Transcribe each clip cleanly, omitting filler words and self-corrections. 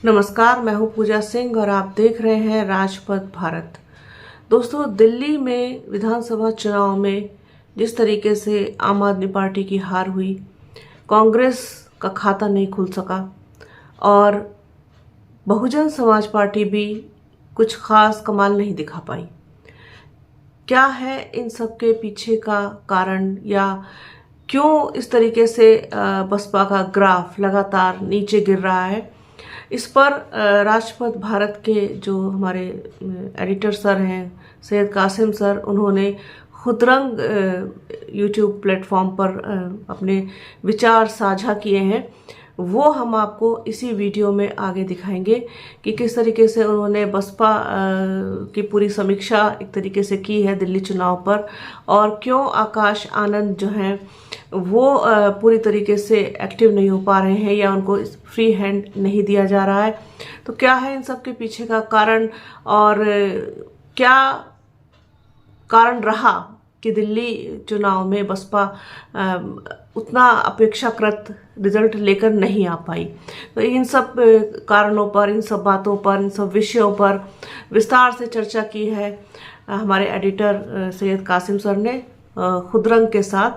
नमस्कार, मैं हूं पूजा सिंह और आप देख रहे हैं राजपथ भारत। दोस्तों, दिल्ली में विधानसभा चुनाव में जिस तरीके से आम आदमी पार्टी की हार हुई, कांग्रेस का खाता नहीं खुल सका और बहुजन समाज पार्टी भी कुछ खास कमाल नहीं दिखा पाई। क्या है इन सब के पीछे का कारण, या क्यों इस तरीके से बसपा का ग्राफ लगातार नीचे गिर रहा है? इस पर राजपथ भारत के जो हमारे एडिटर सर हैं, सैयद कासिम सर, उन्होंने खुदरंग यूट्यूब प्लेटफॉर्म पर अपने विचार साझा किए हैं। वो हम आपको इसी वीडियो में आगे दिखाएंगे कि किस तरीके से उन्होंने बसपा की पूरी समीक्षा एक तरीके से की है दिल्ली चुनाव पर, और क्यों आकाश आनंद जो हैं वो पूरी तरीके से एक्टिव नहीं हो पा रहे हैं या उनको फ्री हैंड नहीं दिया जा रहा है। तो क्या है इन सब के पीछे का कारण, और क्या कारण रहा कि दिल्ली चुनाव में बसपा उतना अपेक्षाकृत रिजल्ट लेकर नहीं आ पाई। तो इन सब कारणों पर, इन सब बातों पर, इन सब विषयों पर विस्तार से चर्चा की है हमारे एडिटर सैयद कासिम सर ने खुदरंग के साथ।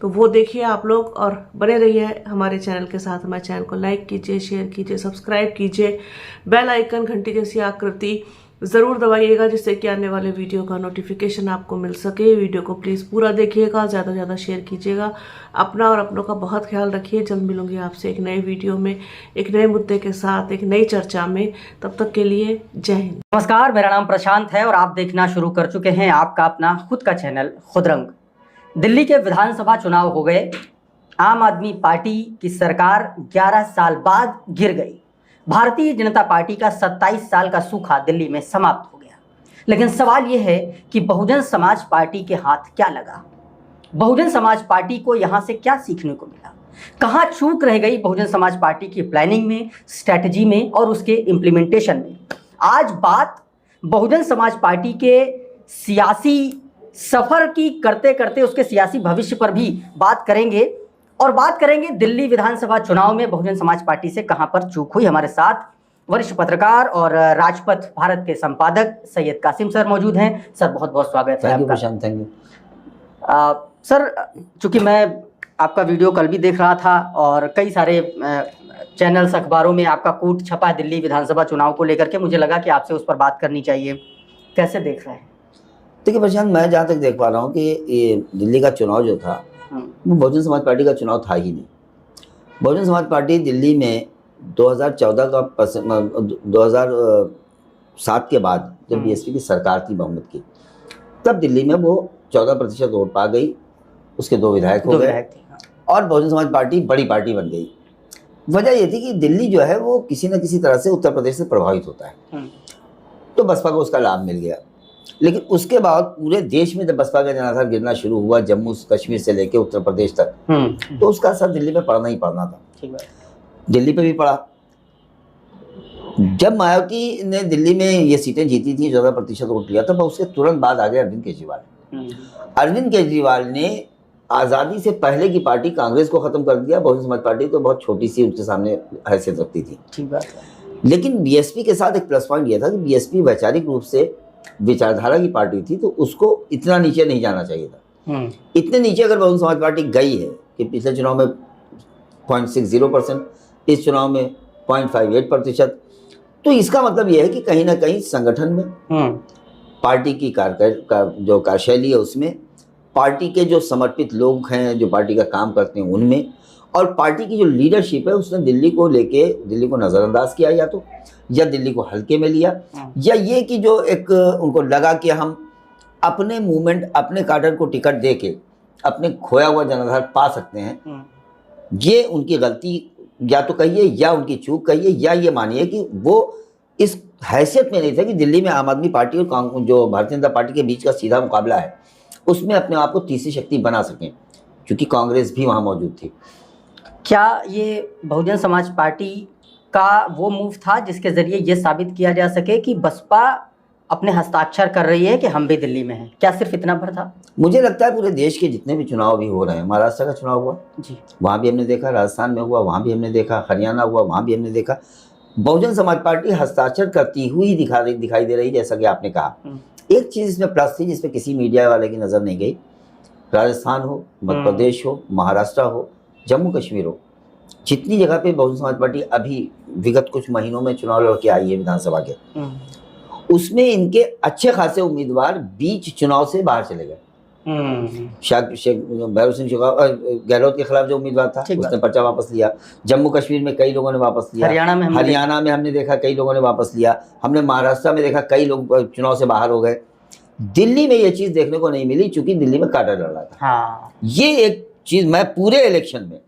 तो वो देखिए आप लोग और बने रहिए हमारे चैनल के साथ। हमारे चैनल को लाइक कीजिए, शेयर कीजिए, सब्सक्राइब कीजिए, बेल आइकन घंटी जैसी आकृति ज़रूर दबाइएगा जिससे कि आने वाले वीडियो का नोटिफिकेशन आपको मिल सके। वीडियो को प्लीज़ पूरा देखिएगा, ज़्यादा से ज़्यादा शेयर कीजिएगा। अपना और अपनों का बहुत ख्याल रखिए। जल्द मिलूंगी आपसे एक नए वीडियो में, एक नए मुद्दे के साथ, एक नई चर्चा में। तब तक के लिए जय हिंद। नमस्कार, मेरा नाम प्रशांत है और आप देखना शुरू कर चुके हैं आपका अपना खुद का चैनल खुदरंग। दिल्ली के विधानसभा चुनाव हो गए। आम आदमी पार्टी की सरकार 11 साल बाद गिर गई। भारतीय जनता पार्टी का 27 साल का सूखा दिल्ली में समाप्त हो गया। लेकिन सवाल यह है कि बहुजन समाज पार्टी के हाथ क्या लगा? बहुजन समाज पार्टी को यहां से क्या सीखने को मिला? कहां चूक रह गई बहुजन समाज पार्टी की प्लानिंग में, स्ट्रैटेजी में और उसके इम्प्लीमेंटेशन में? आज बात बहुजन समाज पार्टी के सियासी सफर की करते करते उसके सियासी भविष्य पर भी बात करेंगे, और बात करेंगे दिल्ली विधानसभा चुनाव में बहुजन समाज पार्टी से कहां पर चूक हुई। हमारे साथ वरिष्ठ पत्रकार और राजपथ भारत के संपादक सैयद कासिम सर मौजूद हैं। सर, बहुत बहुत स्वागत है आपका। Thank you. सर, चूंकि मैं आपका वीडियो कल भी देख रहा था और कई सारे चैनल्स, अखबारों में आपका कूट छपा है दिल्ली विधानसभा चुनाव को लेकर के, मुझे लगा कि आपसे उस पर बात करनी चाहिए। कैसे देख रहे हैं? देखिए प्रशांत, मैं जहाँ तक देख पा रहा हूँ कि ये दिल्ली का चुनाव जो था वो बहुजन समाज पार्टी का चुनाव था ही नहीं। बहुजन समाज पार्टी दिल्ली में 2014 का 2007 के बाद जब बीएसपी की सरकार थी बहुमत की, तब दिल्ली में वो 14% वोट पा गई। उसके 2 विधायक हो गए और बहुजन समाज पार्टी बड़ी पार्टी बन गई। वजह ये थी कि दिल्ली जो है वो किसी न किसी तरह से उत्तर प्रदेश से प्रभावित होता है, तो बसपा को उसका लाभ मिल गया। लेकिन उसके बाद पूरे देश में जब बसपा का जनाधार गिरना शुरू हुआ, जम्मू कश्मीर से लेकर उत्तर प्रदेश तक, तो उसका असर दिल्ली में पड़ना ही पड़ना था। दिल्ली पे भी पड़ा। जब मायावती ने दिल्ली में ये सीटें जीती थी, 14% वोट लिया था, तो उसके तुरंत बाद आ गए अरविंद केजरीवाल। अरविंद केजरीवाल ने आज़ादी से पहले की पार्टी कांग्रेस को खत्म कर दिया। बहुजन समाज पार्टी तो बहुत छोटी सी उनके सामने हैसियत रखती थी। ठीक बात है। लेकिन बीएसपी के साथ एक प्लस पॉइंट यह था कि बीएसपी वैचारिक रूप से विचारधारा की पार्टी थी, तो उसको इतना नीचे नहीं जाना चाहिए था। इतने नीचे अगर बहुजन समाज पार्टी गई है कि पिछले चुनाव में 0.60%, इस चुनाव में 0.58%, तो इसका मतलब यह है कि कहीं ना कहीं संगठन में, पार्टी की जो कार्यशैली है उसमें, पार्टी के जो समर्पित लोग हैं जो पार्टी का काम करते हैं उनमें, और पार्टी की जो लीडरशिप है उसने दिल्ली को नज़रअंदाज किया, या दिल्ली को हल्के में लिया, या ये कि जो एक उनको लगा कि हम अपने मूवमेंट, अपने कार्डर को टिकट दे के अपने खोया हुआ जनाधार पा सकते हैं। ये उनकी गलती या तो कहिए, या उनकी चूक कहिए, या ये मानिए कि वो इस हैसियत में नहीं था कि दिल्ली में आम आदमी पार्टी और जो भारतीय जनता पार्टी के बीच का सीधा मुकाबला है उसमें अपने आप को तीसरी शक्ति बना सकें, क्योंकि कांग्रेस भी वहाँ मौजूद थी। क्या ये बहुजन समाज पार्टी का वो मूव था जिसके जरिए ये साबित किया जा सके कि बसपा अपने हस्ताक्षर कर रही है कि हम भी दिल्ली में हैं? क्या सिर्फ इतना भर था? मुझे लगता है पूरे देश के जितने भी चुनाव भी हो रहे हैं, महाराष्ट्र का चुनाव हुआ जी, वहाँ भी हमने देखा, राजस्थान में हुआ वहाँ भी हमने देखा, हरियाणा हुआ वहाँ भी हमने देखा, बहुजन समाज पार्टी हस्ताक्षर करती हुई दिखाई दे रही, जैसा कि आपने कहा। एक चीज इसमें प्लस थी जिसमें किसी मीडिया वाले की नजर नहीं गई। राजस्थान हो, मध्य प्रदेश हो, महाराष्ट्र हो, जम्मू कश्मीर हो, जितनी जगह पे बहुजन समाज पार्टी अभी विगत कुछ महीनों में चुनाव लड़के आई है विधानसभा के, उसमें इनके अच्छे खासे उम्मीदवार बीच चुनाव से बाहर चले गए। भैरव सिंह गहलोत के खिलाफ जो उम्मीदवार था उसने पर्चा वापस लिया। जम्मू कश्मीर में कई लोगों ने वापस लिया। हरियाणा में हमने देखा कई लोगों ने वापस लिया। हमने महाराष्ट्र में देखा कई लोग चुनाव से बाहर हो गए। दिल्ली में ये चीज देखने को नहीं मिली, चूंकि दिल्ली में कांटा लड़ रहा था। ये एक चीज मैं पूरे इलेक्शन में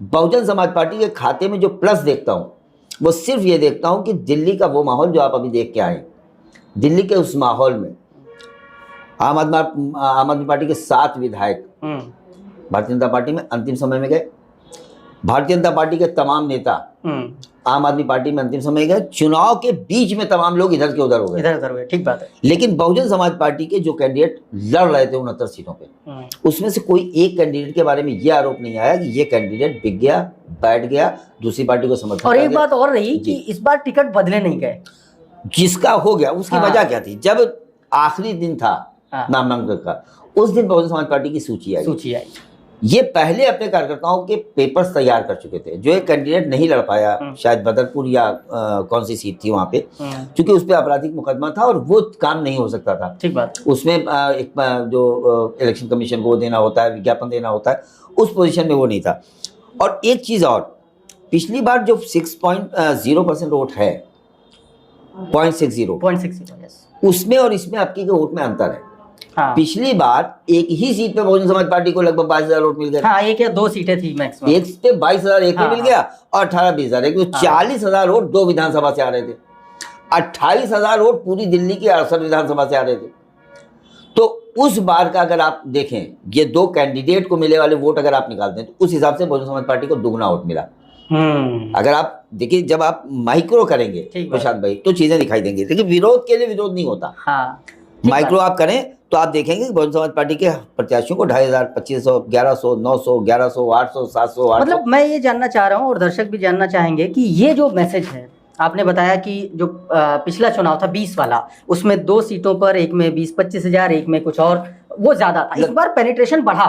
बहुजन समाज पार्टी के खाते में जो प्लस देखता हूँ वो सिर्फ ये देखता हूँ कि दिल्ली का वो माहौल जो आप अभी देख के आए, दिल्ली के उस माहौल में आम आदमी पार्टी के 7 विधायक भारतीय जनता पार्टी में अंतिम समय में गए। भारतीय जनता पार्टी के तमाम नेता आम आदमी पार्टी में अंतिम समय गए। चुनाव के बीच में तमाम लोग इधर के उधर हो गए। ठीक बात है। लेकिन बहुजन समाज पार्टी के जो कैंडिडेट लड़ रहे थे 69 सीटों पे, उसमें से कोई एक कैंडिडेट के बारे में यह आरोप नहीं आया कि ये कैंडिडेट बिक गया, बैठ गया, दूसरी पार्टी को समर्थन। और एक बात और रही कि इस बार टिकट बदले नहीं गए, जिसका हो गया उसकी वजह क्या थी? जब आखिरी दिन था नामांकन का, उस दिन बहुजन समाज पार्टी की सूची आई। ये पहले अपने कार्यकर्ताओं के पेपर्स तैयार कर चुके थे। जो एक कैंडिडेट नहीं लड़ पाया, शायद बदरपुर या कौन सी सीट थी वहां पे, क्योंकि उस पर आपराधिक मुकदमा था और वो काम नहीं हो सकता था। ठीक बात। उसमें एक जो इलेक्शन कमीशन को देना होता है, विज्ञापन देना होता है, उस पोजीशन में वो नहीं था। और एक चीज और, पिछली बार जो 6.0% वोट है, 0.60, उसमें और इसमें आपकी वोट में अंतर है। पिछली बार एक ही सीट पे बहुजन समाज पार्टी को लगभग 22,000 वोट मिल गए। एक या दो सीटें थी मैक्सिमम। एक पे 22,000 एक में मिल गया और 18-20,000 एक। 40,000 वोट 2 विधानसभा से आ रहे थे। 28,000 वोट पूरी दिल्ली की 68 विधानसभा से आ रहे थे। तो उस बार का अगर आप देखें, ये 2 कैंडिडेट को मिले वाले वोट अगर आप निकालते हैं तो उस हिसाब से बहुजन समाज पार्टी को दुगना वोट मिला। अगर आप देखिए, जब आप माइक्रो करेंगे प्रशांत भाई, तो चीजें दिखाई देंगी। लेकिन विरोध के लिए विरोध नहीं होता। माइक्रो आप करें तो आप देखेंगे कि बहुजन समाज पार्टी के प्रत्याशियों को 2,500, 2,500, 1,100, 900, 1,100, 800, 700, 800। मतलब मैं ये जानना चाह रहा हूँ और दर्शक भी जानना चाहेंगे कि ये जो मैसेज है, आपने बताया कि जो पिछला चुनाव था 20 वाला, उसमें 2 सीटों पर, एक में 20-25 हजार, एक में कुछ और, वो ज्यादा था। इस बार पेनिट्रेशन बढ़ा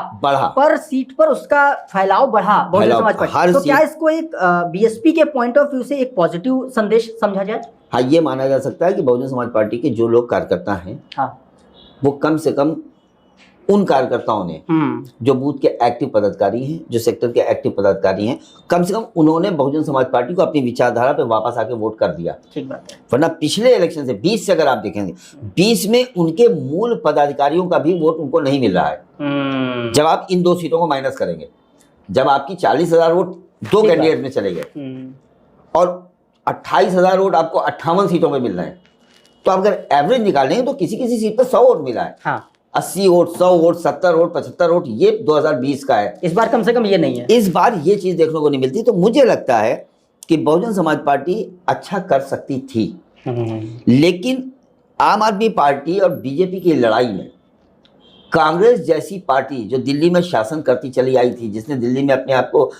पर सीट पर उसका फैलाव बढ़ा बहुजन समाज पार्टी। तो क्या इसको एक बीएसपी के पॉइंट ऑफ व्यू से एक पॉजिटिव संदेश समझा जाए? हाँ, ये माना जा सकता है कि बहुजन समाज पार्टी के जो लोग कार्यकर्ता हैं, वो कम से कम उन कार्यकर्ताओं ने, जो बूथ के एक्टिव पदाधिकारी हैं, जो सेक्टर के एक्टिव पदाधिकारी हैं, कम से कम उन्होंने बहुजन समाज पार्टी को अपनी विचारधारा पे वापस आके वोट कर दिया। ठीक बात है। वरना पिछले इलेक्शन से 20 से अगर आप देखेंगे, 20 में उनके मूल पदाधिकारियों का भी वोट उनको नहीं मिल रहा है। जब आप इन 2 सीटों को माइनस करेंगे, जब आपकी 40,000 वोट 2 कैंडिडेट में चले गए और 28,000 वोट आपको 58 सीटों में मिल रहे हैं, तो आप अगर एवरेज निकालेंगे तो किसी किसी सीट पर 100 वोट मिला है। 80 वोट, 100 वोट, 70 वोट, 75 वोट, ये 2020 का है। इस बार कम से कम ये नहीं है। इस बार ये चीज देखने को नहीं मिलती। तो मुझे लगता है कि बहुजन समाज पार्टी अच्छा कर सकती थी, लेकिन आम आदमी पार्टी और बीजेपी की लड़ाई में कांग्रेस जैसी पार्टी जो दिल्ली में शासन करती चली आई थी, जिसने दिल्ली में अपने आप को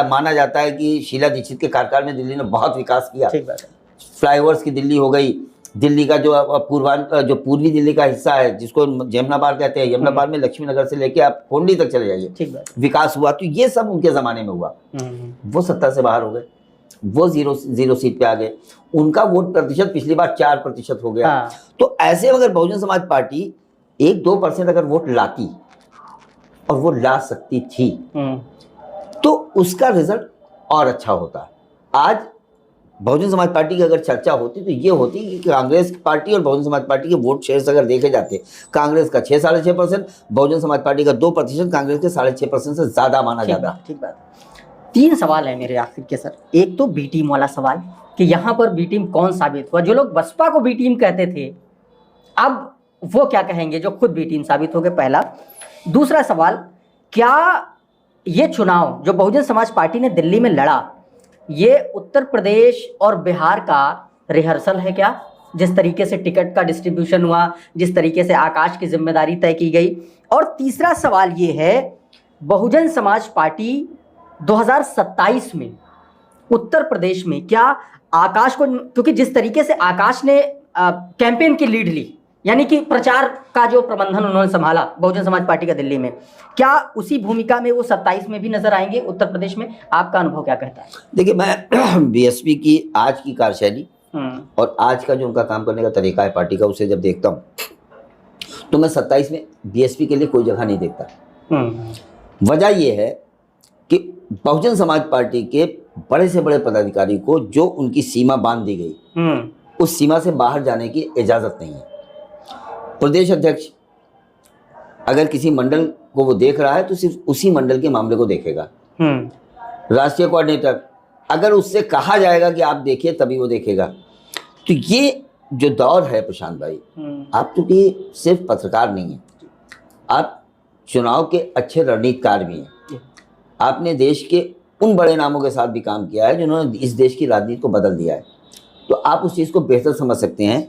माना जाता है कि शीला दीक्षित के कार्यकाल में दिल्ली ने बहुत विकास किया। फ्लाईओवर्स की दिल्ली हो गई, दिल्ली का जो पूर्वी दिल्ली का हिस्सा है, जिसको जमुना पार कहते हैं, यमुना पार में लक्ष्मी नगर से लेके आप कोंडी तक चले जाइए, विकास हुआ। तो ये सब उनके जमाने में हुआ। वो सत्ता से बाहर हो गए, वो जीरो सीट पे आ गए। उनका वोट प्रतिशत पिछली बार 4% हो गया। तो ऐसे अगर बहुजन समाज पार्टी 1-2% अगर वोट लाती, और वो ला सकती थी, तो उसका रिजल्ट और अच्छा होता। आज बहुजन समाज पार्टी की अगर चर्चा होती तो ये होती कि कांग्रेस पार्टी और बहुजन समाज पार्टी के वोट शेयर अगर देखे जाते, कांग्रेस का 6-6.5%, बहुजन समाज पार्टी का 2%, कांग्रेस के 6.5% से ज्यादा माना जाता। ठीक बात। 3 सवाल है मेरे आखिर के सर। एक तो बी टीम वाला सवाल कि यहाँ पर बी टीम कौन साबित हुआ? जो लोग बसपा को बी टीम कहते थे, अब वो क्या कहेंगे जो खुद बी टीम साबित हो गए? पहला। दूसरा सवाल, क्या ये चुनाव जो बहुजन समाज पार्टी ने दिल्ली में लड़ा, ये उत्तर प्रदेश और बिहार का रिहर्सल है क्या? जिस तरीके से टिकट का डिस्ट्रीब्यूशन हुआ, जिस तरीके से आकाश की जिम्मेदारी तय की गई। और तीसरा सवाल ये है, बहुजन समाज पार्टी 2027 में उत्तर प्रदेश में क्या आकाश को, क्योंकि जिस तरीके से आकाश ने कैंपेन की लीड ली, यानी कि प्रचार का जो प्रबंधन उन्होंने संभाला बहुजन समाज पार्टी का दिल्ली में, क्या उसी भूमिका में वो 27 में भी नजर आएंगे उत्तर प्रदेश में? आपका अनुभव क्या कहता है? देखिए, मैं बीएसपी की आज की कार्यशैली और आज का जो उनका काम करने का तरीका है पार्टी का, उसे जब देखता हूँ तो मैं 27 में बीएसपी के लिए कोई जगह नहीं देखता। वजह यह है कि बहुजन समाज पार्टी के बड़े से बड़े पदाधिकारी को जो उनकी सीमा बांध दी गई, उस सीमा से बाहर जाने की इजाजत नहीं है। प्रदेश अध्यक्ष अगर किसी मंडल को वो देख रहा है तो सिर्फ उसी मंडल के मामले को देखेगा। राष्ट्रीय कोऑर्डिनेटर अगर उससे कहा जाएगा कि आप देखिए तभी वो देखेगा। तो ये जो दौर है प्रशांत भाई, आप चूंकि सिर्फ पत्रकार नहीं है, आप चुनाव के अच्छे रणनीतिकार भी हैं। आपने देश के उन बड़े नामों के साथ भी काम किया है जिन्होंने इस देश की राजनीति को बदल दिया है। तो आप उस चीज़ को बेहतर समझ सकते हैं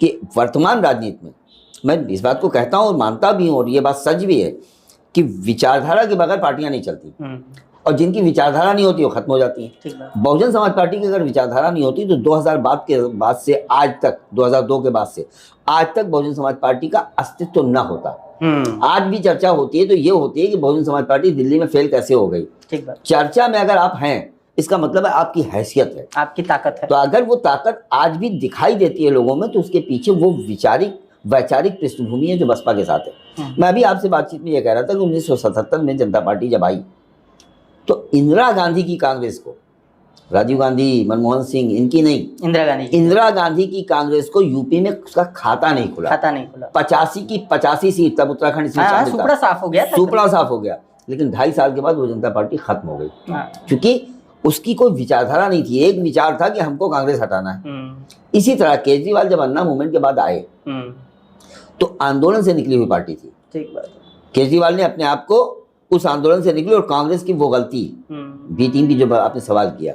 कि वर्तमान राजनीति में, मैं इस बात को कहता हूँ और मानता भी हूँ और ये बात सच भी है कि विचारधारा के बगैर पार्टियां नहीं चलती, और जिनकी विचारधारा नहीं होती वो खत्म हो जाती है। बहुजन समाज पार्टी की अगर विचारधारा नहीं होती तो 2000 बाद से आज तक, 2002 के बाद से आज तक बहुजन समाज पार्टी का अस्तित्व न होता। आज भी चर्चा होती है तो ये होती है कि बहुजन समाज पार्टी दिल्ली में फेल कैसे हो गई। चर्चा में अगर आप हैं, इसका मतलब है आपकी हैसियत है, आपकी ताकत है। तो अगर वो ताकत आज भी दिखाई देती है लोगों में, तो उसके पीछे वो वैचारिक पृष्ठभूमि है जो बसपा के साथ है। मैं अभी आपसे बातचीत में ये कह रहा था कि 1977 में जनता पार्टी जब आई तो इंदिरा गांधी की कांग्रेस को, राजीव गांधी, मनमोहन सिंह, इनकी नहीं, इंदिरा गांधी की कांग्रेस को यूपी में उसका खाता नहीं खुला। 85 की 85 सीट, तब उत्तराखंड सीट सुपड़ा साफ हो गया। लेकिन 2.5 साल के बाद वो जनता पार्टी खत्म हो गई, क्योंकि उसकी कोई विचारधारा नहीं थी। एक विचार था कि हमको कांग्रेस हटाना है। इसी तरह केजरीवाल जब अन्ना मूवमेंट के बाद आए तो आंदोलन से निकली हुई पार्टी थी। केजरीवाल ने अपने आप को उस आंदोलन से निकली, और कांग्रेस की वो गलती, बी टीम की जो आपने सवाल किया,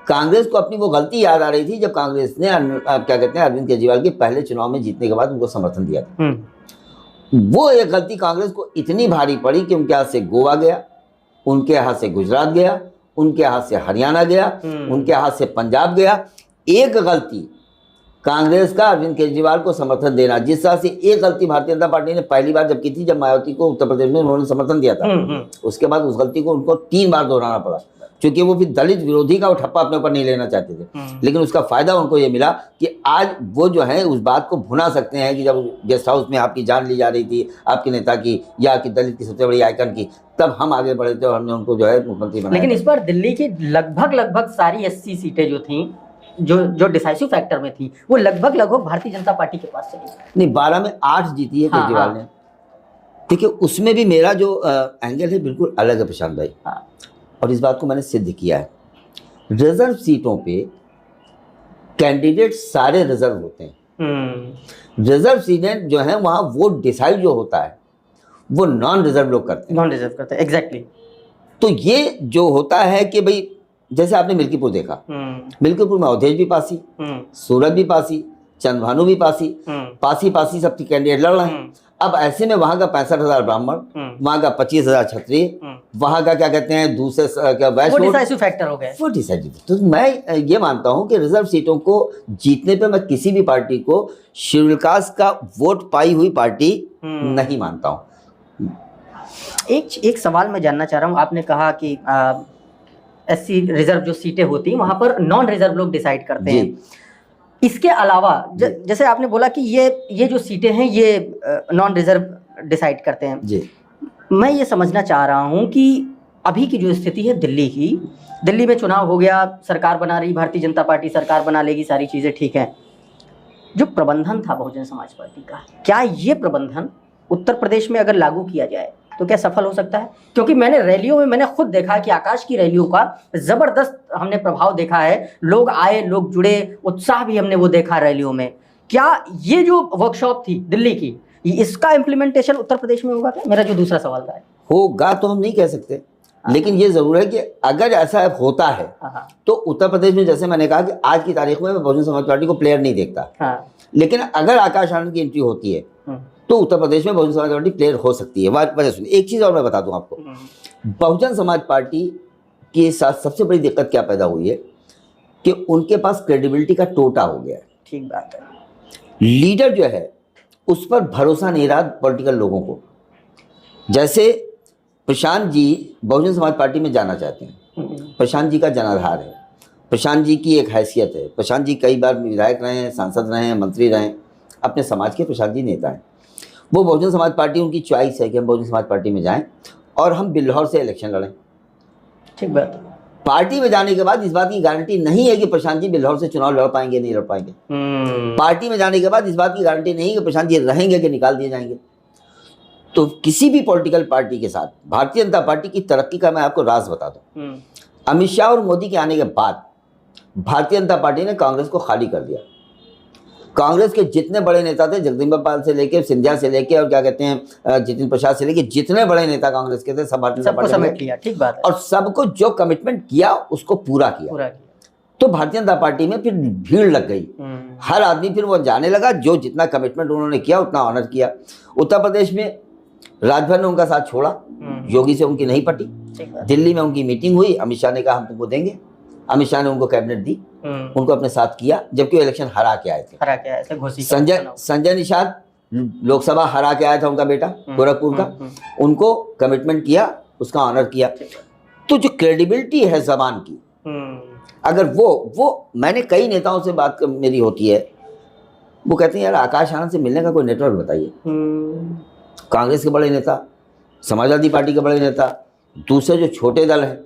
कांग्रेस को अपनी वो गलती याद आ रही थी जब कांग्रेस ने क्या कहते हैं अरविंद केजरीवाल के पहले चुनाव में जीतने के बाद उनको समर्थन दिया था। वो एक गलती कांग्रेस को इतनी भारी पड़ी कि उनके हाथ से गोवा गया, उनके हाथ से गुजरात गया, उनके हाथ से हरियाणा गया, उनके हाथ से पंजाब गया। एक गलती कांग्रेस का अरविंद केजरीवाल को समर्थन देना, जिस तरह से एक गलती भारतीय जनता पार्टी ने पहली बार जब की थी, जब मायावती को उत्तर प्रदेश में उन्होंने समर्थन दिया था, उसके बाद उस गलती को उनको 3 बार दोहराना पड़ा, क्योंकि वो फिर दलित विरोधी का वो ठप्पा अपने ऊपर नहीं लेना चाहते थे। लेकिन उसका फायदा उनको ये मिला कि आज वो जो है उस बात को भुना सकते हैं कि जब गेस्ट हाउस में आपकी जान ली जा रही थी, आपके नेता की या कि दलित की सबसे बड़ी आइकन की, तब हम आगे बढ़े थे और हमने उनको जो है मुख्यमंत्री बनाया। लेकिन इस बार दिल्ली की लगभग सारी 80 सीटें जो थी, जो डिसाइसिव फैक्टर में थी, वो लगभग भारतीय जनता पार्टी के पास चली। नहीं, 12 में 8 जीती है केजरीवाल ने। देखिए, उसमें भी मेरा जो एंगल है बिल्कुल अलग है प्रशांत भाई, और इस बात को मैंने सिद्ध किया है। रिजर्व सीटों पे कैंडिडेट सारे रिजर्व होते हैं। रिजर्व सीटें जो है वहां वोट डिसाइड जो होता है वो नॉन रिजर्व लोग करते हैं। एग्जैक्टली। तो ये जो होता है कि भाई, जैसे आपने मिल्कीपुर देखा, मिल्कीपुर में अवधेश भी पासी, सूरज भी पासी, चंद्रभानु भी पासी, पासी सब कैंडिडेट लड़ रहे हैं। अब ऐसे में वहां का 65,000 ब्राह्मण, वहां का 25,000 क्षत्रिय, वहां का क्या कहते हैं दूसरे क्या वैश्य, डिसाइसिव फैक्टर हो गए। वो डिसाइसिव। तो मैं ये मानता हूं कि रिजर्व सीटों को जीतने पे मैं किसी भी पार्टी को शेड्यूल कास्ट का वोट पाई हुई पार्टी नहीं मानता हूं। एक सवाल मैं जानना चाह रहा हूँ। आपने कहा कि एससी रिजर्व जो सीटें होती हैं वहां पर नॉन रिजर्व लोग डिसाइड करते हैं। इसके अलावा जैसे आपने बोला कि ये जो सीटें हैं ये नॉन रिजर्व डिसाइड करते हैं जी। मैं ये समझना चाह रहा हूं कि अभी की जो स्थिति है दिल्ली की, दिल्ली में चुनाव हो गया, सरकार बना रही भारतीय जनता पार्टी, सरकार बना लेगी, सारी चीज़ें ठीक है। जो प्रबंधन था बहुजन समाज पार्टी का, क्या ये प्रबंधन उत्तर प्रदेश में अगर लागू किया जाए तो क्या सफल हो सकता है? क्योंकि मैंने रैलियों में मैंने खुद देखा कि आकाश की रैलियों का जबरदस्त हमने प्रभाव देखा है। लोग आए, लोग जुड़े, उत्साह भी हमने वो देखा रैलियों में। क्या ये जो वर्कशॉप थी दिल्ली की, इसका इम्प्लीमेंटेशन उत्तर प्रदेश में होगा क्या? मेरा जो दूसरा सवाल था। होगा तो हम नहीं कह सकते, लेकिन ये जरूर है कि अगर ऐसा होता है तो उत्तर प्रदेश में, जैसे मैंने कहा कि आज की तारीख में मैं बहुजन समाज पार्टी को प्लेयर नहीं देखता, लेकिन अगर आकाश आनंद की एंट्री होती है तो उत्तर प्रदेश में बहुजन समाज पार्टी प्लेयर हो सकती है। वजह सुनिए, एक चीज़ और मैं बता दूं आपको, बहुजन समाज पार्टी के साथ सबसे बड़ी दिक्कत क्या पैदा हुई है कि उनके पास क्रेडिबिलिटी का टोटा हो गया है। ठीक बात है। लीडर जो है उस पर भरोसा नहीं रहा पॉलिटिकल लोगों को। जैसे प्रशांत जी बहुजन समाज पार्टी में जाना चाहते हैं, प्रशांत जी का जनाधार है, प्रशांत जी की एक हैसियत है, प्रशांत जी कई बार विधायक रहे हैं, सांसद रहे हैं, मंत्री रहे हैं, अपने समाज के प्रशांत जी नेता हैं। वो बहुजन समाज पार्टी, उनकी चॉइस है कि हम बहुजन समाज पार्टी में जाएं और हम बिल्हौर से इलेक्शन लड़ें। ठीक बात है। पार्टी में जाने के बाद इस बात की गारंटी नहीं है कि प्रशांत जी बिल्हौर से चुनाव लड़ पाएंगे नहीं लड़ पाएंगे। पार्टी में जाने के बाद इस बात की गारंटी नहीं है कि प्रशांत जी रहेंगे कि निकाल दिए जाएंगे। तो किसी भी पॉलिटिकल पार्टी के साथ भारतीय जनता पार्टी की तरक्की का मैं आपको राज बता दूं। अमित शाह और मोदी के आने के बाद भारतीय जनता पार्टी ने कांग्रेस को खाली कर दिया। कांग्रेस के जितने बड़े नेता थे, जगदम्बिका पाल से लेके, सिंधिया से लेके और क्या कहते हैं जितिन प्रसाद से लेके, जितने बड़े नेता कांग्रेस के थे सब भारतीय जनता पार्टी समेट लिया। ठीक बात है। और सबको जो कमिटमेंट किया उसको पूरा किया। तो भारतीय जनता पार्टी में फिर भीड़ लग गई। हर आदमी फिर वो जाने लगा, जो जितना कमिटमेंट उन्होंने किया उतना ऑनर किया। उत्तर प्रदेश में राजभर ने उनका साथ छोड़ा, योगी से उनकी नहीं पटी। दिल्ली में उनकी मीटिंग हुई, अमित शाह ने कहा हम तुमको देंगे, अमित शाह ने उनको कैबिनेट दी, उनको अपने साथ किया, जबकि वो इलेक्शन हरा के आए थे। संजय निषाद लोकसभा हरा के आया था, उनका बेटा गोरखपुर का, उनको कमिटमेंट किया, उसका ऑनर किया। तो जो क्रेडिबिलिटी है जबान की, अगर वो मैंने कई नेताओं से बात मेरी होती है, वो कहते हैं यार आकाश आनंद से मिलने का कोई नेटवर्क बताइए। कांग्रेस के बड़े नेता, समाजवादी पार्टी के बड़े नेता, दूसरे जो छोटे दल हैं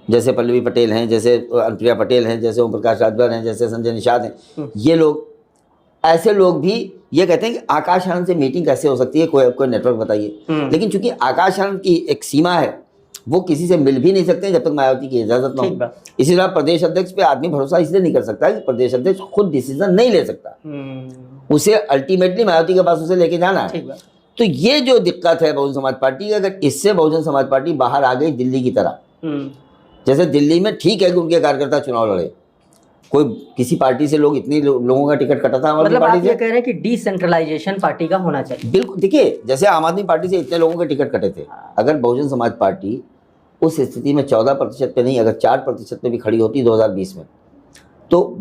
जैसे पल्लवी पटेल हैं, जैसे अनुप्रिया पटेल हैं, जैसे ओम प्रकाश राजभर हैं, जैसे संजय निषाद हैं, ये लोग, ऐसे लोग भी ये कहते हैं कि आकाश आनंद से मीटिंग कैसे हो सकती है, कोई नेटवर्क बताइए। लेकिन चूंकि आकाश आनंद की एक सीमा है, वो किसी से मिल भी नहीं सकते जब तक मायावती की इजाजत ना हो। इसी तरह प्रदेश अध्यक्ष पे आदमी भरोसा इसलिए नहीं कर सकता कि प्रदेश अध्यक्ष खुद डिसीजन नहीं ले सकता, उसे अल्टीमेटली मायावती के पास उसे लेके जाना है। तो ये जो दिक्कत है बहुजन समाज पार्टी की, अगर इससे बहुजन समाज पार्टी बाहर आ गई दिल्ली की तरह, जैसे दिल्ली में ठीक है कि उनके कार्यकर्ता चुनाव लड़े, कोई किसी पार्टी से लोग इतने लोगों का टिकट कटा था, मतलब आप ये कह रहे हैं कि डिसेंट्रलाइजेशन पार्टी का होना चाहिए। बिल्कुल, देखिए जैसे आम आदमी पार्टी से इतने लोगों के टिकट कटे थे, अगर बहुजन समाज पार्टी उस स्थिति में 14% पे नहीं, अगर 4% पे भी खड़ी होती 2020 में, तो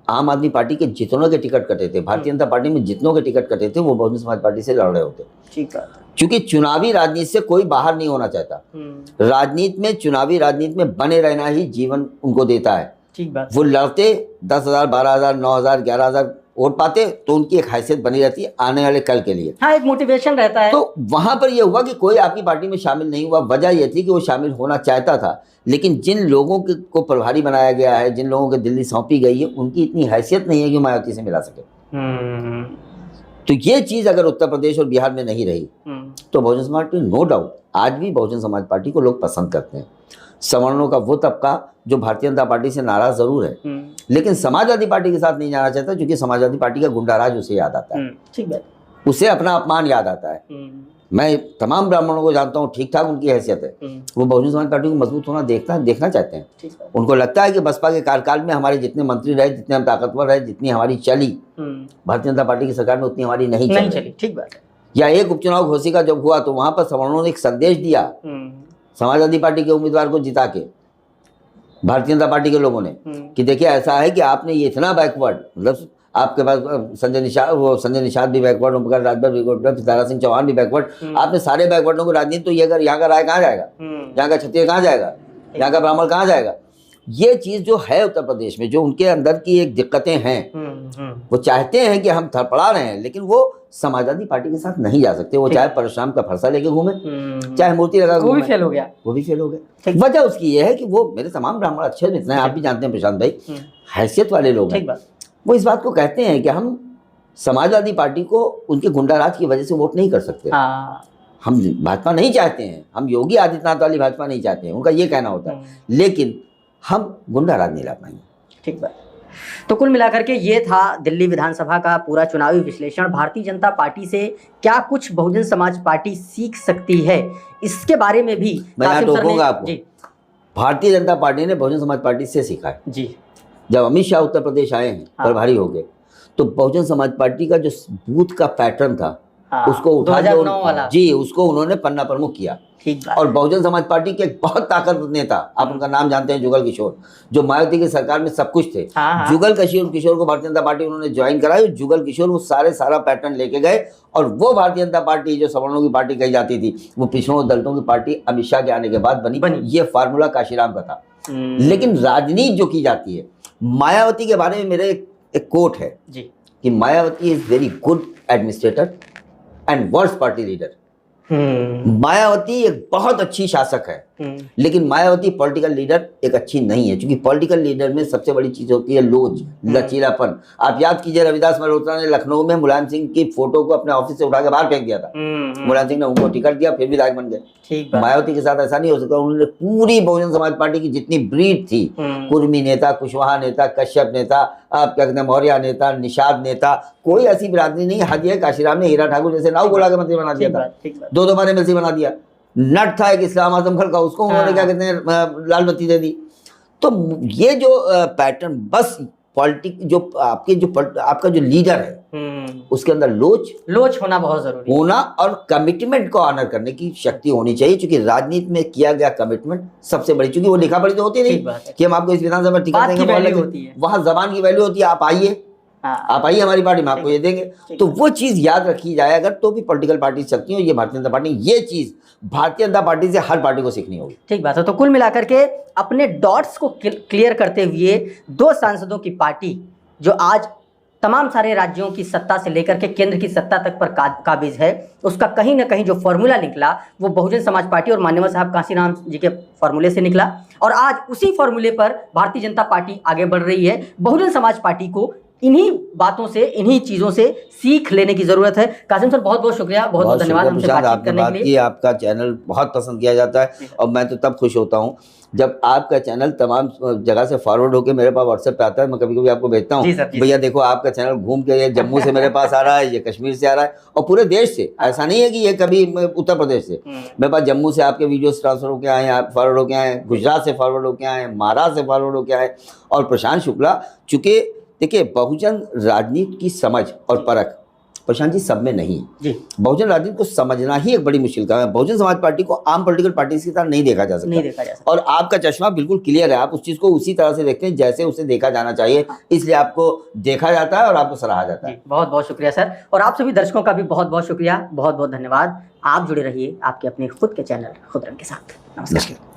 आम आदमी पार्टी के जितनों के टिकट कटे थे, भारतीय जनता पार्टी में जितनों के टिकट कटे थे, वो बहुजन समाज पार्टी से लड़ रहे होते। ठीक है। क्योंकि चुनावी राजनीति से कोई बाहर नहीं होना चाहता। राजनीति में, चुनावी राजनीति में बने रहना ही जीवन उनको देता है। ठीक बात। वो लड़ते 10,000, 12,000, 9,000, 11,000 वोट पाते तो उनकी एक हैसियत बनी रहती है आने वाले कल के लिए। हाँ, एक मोटिवेशन रहता है। तो वहां पर यह हुआ कि कोई आपकी पार्टी में शामिल नहीं हुआ। वजह यह थी कि वो शामिल होना चाहता था, लेकिन जिन लोगों को प्रभारी बनाया गया है, जिन लोगों को दिल्ली सौंपी गई है, उनकी इतनी हैसियत नहीं है कि मायावती से मिला सके। तो ये चीज अगर उत्तर प्रदेश और बिहार में नहीं रही तो Bahujan Samaj party, no doubt आज भी बहुजन समाज पार्टी को लोग पसंद करते हैं। सवर्णों का वो तबका जो भारतीय जनता पार्टी से नाराज जरूर है, लेकिन समाजवादी पार्टी के साथ नहीं जाना चाहता, क्योंकि समाजवादी पार्टी का गुंडाराज उसे याद आता है। ठीक है। उसे अपना अपमान याद आता है। मैं तमाम ब्राह्मणों को जानता हूँ, ठीक ठाक उनकी हैसियत है, वो बहुजन समाज पार्टी को मजबूत होना देखना चाहते हैं। उनको लगता है कि बसपा के कार्यकाल में हमारे जितने मंत्री रहे, जितने हम ताकतवर रहे, जितनी हमारी चली, भारतीय जनता पार्टी की सरकार में उतनी हमारी नहीं चली। ठीक बात है। या एक उपचुनाव घोषी का जब हुआ तो वहां पर सवर्णों ने एक संदेश दिया समाजवादी पार्टी के उम्मीदवार को जिता के, भारतीय जनता पार्टी के लोगों ने, कि देखिए ऐसा है कि आपने ये इतना बैकवर्ड, मतलब आपके पास संजय निषाद भी बैकवर्ड, ओम प्रकाश राजभर भी बैकवर्ड, दारा सिंह चौहान भी बैकवर्ड, आपने सारे बैकवर्डों को राजनीति, तो ये अगर यहाँ का राय कहाँ जाएगा, यहाँ का क्षत्रिय कहाँ जाएगा, यहाँ का ब्राह्मण कहाँ जाएगा। ये चीज जो है उत्तर प्रदेश में, जो उनके अंदर की एक दिक्कतें हैं, वो चाहते हैं कि हम थड़पड़ा रहे हैं, लेकिन वो समाजवादी पार्टी के साथ नहीं जा सकते। वो चाहे परशुराम का फरसा लेके घूमे, चाहे मूर्ति लगा घूमे, वो भी फेल हो गया। वजह उसकी ये है कि वो, मेरे तमाम ब्राह्मण अच्छे मित्र हैं, आप भी जानते हैं प्रशांत भाई, हैसियत वाले लोग हैं, वो इस बात को कहते हैं कि हम समाजवादी पार्टी को उनके गुंडाराज की वजह से वोट नहीं कर सकते। हम भाजपा नहीं चाहते हैं, हम योगी आदित्यनाथ वाली भाजपा नहीं चाहते हैं, उनका ये कहना होता है, लेकिन हम गुंडाराज नहीं ला पाएंगे। ठीक बात। तो कुल मिलाकर के ये था दिल्ली विधानसभा का पूरा चुनावी विश्लेषण। भारतीय जनता पार्टी से क्या कुछ बहुजन समाज पार्टी सीख सकती है, इसके बारे में भी मैं यहाँ टोकूंगा आपको। भारतीय जनता पार्टी ने बहुजन समाज पार्टी से सीखा है जी। जब अमित शाह उत्तर प्रदेश आए हैं, प्रभारी हो गए, तो बहुजन समाज पार्टी का जो बूथ का पैटर्न था हाँ, उसको उठा 2009 वाला। जी, उसको उन्होंने पन्ना प्रमुख किया। ठीक बात। और बहुजन समाज पार्टी के एक बहुत ताकतवर नेता, आप उनका नाम जानते हैं, जुगल किशोर, जो मायावती की सरकार में सब कुछ थे। हाँ। जुगल किशोर को भारतीय जनता पार्टी उन्होंने ज्वाइन कराई। जुगल किशोर वो सारा पैटर्न लेके गए और वो भारतीय जनता पार्टी जो सवर्णों की पार्टी कही जाती थी, वो पिछड़ों दलितों की पार्टी अमित शाह के आने के बाद बनी। ये फार्मूला काशीराम का था। लेकिन राजनीति जो की जाती है, मायावती के बारे में मेरे एक कोट है जी कि Mayawati is very good administrator and worst party leader. Mayawati एक बहुत अच्छी शासक है, लेकिन मायावती पॉलिटिकल लीडर एक अच्छी नहीं है, क्योंकि पॉलिटिकल लीडर में सबसे बड़ी चीज होती है लोच, लचीलापन। आप याद कीजिए, रविदास मल्होत्रा ने लखनऊ में मुलायम सिंह की फोटो को अपने ऑफिस से उठा के बाहर फेंक दिया था। मुलायम सिंह ने उनको टिकट दिया, फिर विधायक बन गए। मायावती के साथ ऐसा नहीं हो सकता। उन्होंने पूरी बहुजन समाज पार्टी की जितनी ब्रीड थी, कुर्मी नेता, कुशवाहा नेता, कश्यप नेता, आप क्या कहते हैं, मौर्य नेता, निषाद नेता, कोई ऐसी बिरादरी नहीं। हाजी काशीराम ने हीरा ठाकुर जैसे नाव गोला के मंत्री बना दिया था, 2 बार एमएलसी बना दिया। नट था एक इस्लाम आजम खल का, उसको उन्होंने क्या कहते हैं, लाल बत्ती दे दी। तो ये जो पैटर्न, बस पॉलिटिक जो आपका जो लीडर है, उसके अंदर लोच होना बहुत जरूरी होना और कमिटमेंट को ऑनर करने की शक्ति होनी चाहिए, क्योंकि राजनीति में किया गया कमिटमेंट सबसे बड़ी, क्योंकि वो लिखा पढ़ी तो होती नहीं कि हम आपको इस विधानसभा टिकट देंगे, वहां जबान की वैल्यू होती है, आप आइए, आप आइए हमारी पार्टी में, आपको ये देंगे। तो वो चीज याद रखी जाए अगर, तो भी पॉलिटिकल पार्टी चलती है। ये भारतीय जनता पार्टी, ये चीज भारतीय जनता पार्टी से हर पार्टी को सीखनी होगी। ठीक बात है। तो कुल मिलाकर के अपने डॉट्स को क्लियर करते हुए 2 सांसदों की पार्टी जो आज तमाम सारे राज्यों की सत्ता से लेकर के केंद्र की सत्ता तक पर काबिज है, उसका कहीं ना कहीं जो फॉर्मूला निकला वो बहुजन समाज पार्टी और मान्यवर साहब काशीराम जी के फॉर्मूले से निकला। और आज उसी फॉर्मूले पर भारतीय जनता पार्टी आगे बढ़ रही है। बहुजन समाज पार्टी को इन्हीं बातों से, इन्हीं चीजों से सीख लेने की जरूरत है। कासिम सर, बहुत बहुत शुक्रिया, बहुत बहुत धन्यवाद हमसे बातचीत करने के लिए। आपका चैनल बहुत पसंद किया जाता है और मैं तो तब खुश होता हूं जब आपका चैनल तमाम जगह से फॉरवर्ड होकर मेरे पास व्हाट्सएप पे आता है। मैं कभी कभी आपको भेजता हूँ, भैया देखो आपका चैनल घूम के ये जम्मू से मेरे पास आ रहा है, ये कश्मीर से आ रहा है और पूरे देश से। ऐसा नहीं है कि ये कभी उत्तर प्रदेश से, मेरे पास जम्मू से आपके वीडियोस ट्रांसफर होकर आए, फॉरवर्ड होकर आए, गुजरात से फॉरवर्ड होकर आए, महाराष्ट्र से फॉरवर्ड होकर आए। और प्रशांत शुक्ला, चूंकि देखिए बहुजन राजनीति की समझ और परख प्रशांत जी सब में नहीं है। बहुजन राजनीति को समझना ही एक बड़ी मुश्किल काम है। बहुजन समाज पार्टी को आम पॉलिटिकल पार्टी की तरह नहीं देखा जा सकता, और आपका चश्मा बिल्कुल क्लियर है। आप उस चीज को उसी तरह से देखते हैं जैसे उसे देखा जाना चाहिए, इसलिए आपको देखा जाता है और आपको सराहा जाता है। बहुत बहुत शुक्रिया सर, और आप सभी दर्शकों का भी बहुत बहुत शुक्रिया, बहुत बहुत धन्यवाद। आप जुड़े रहिए आपके अपने खुद के चैनल खुदरंग के साथ। नमस्कार।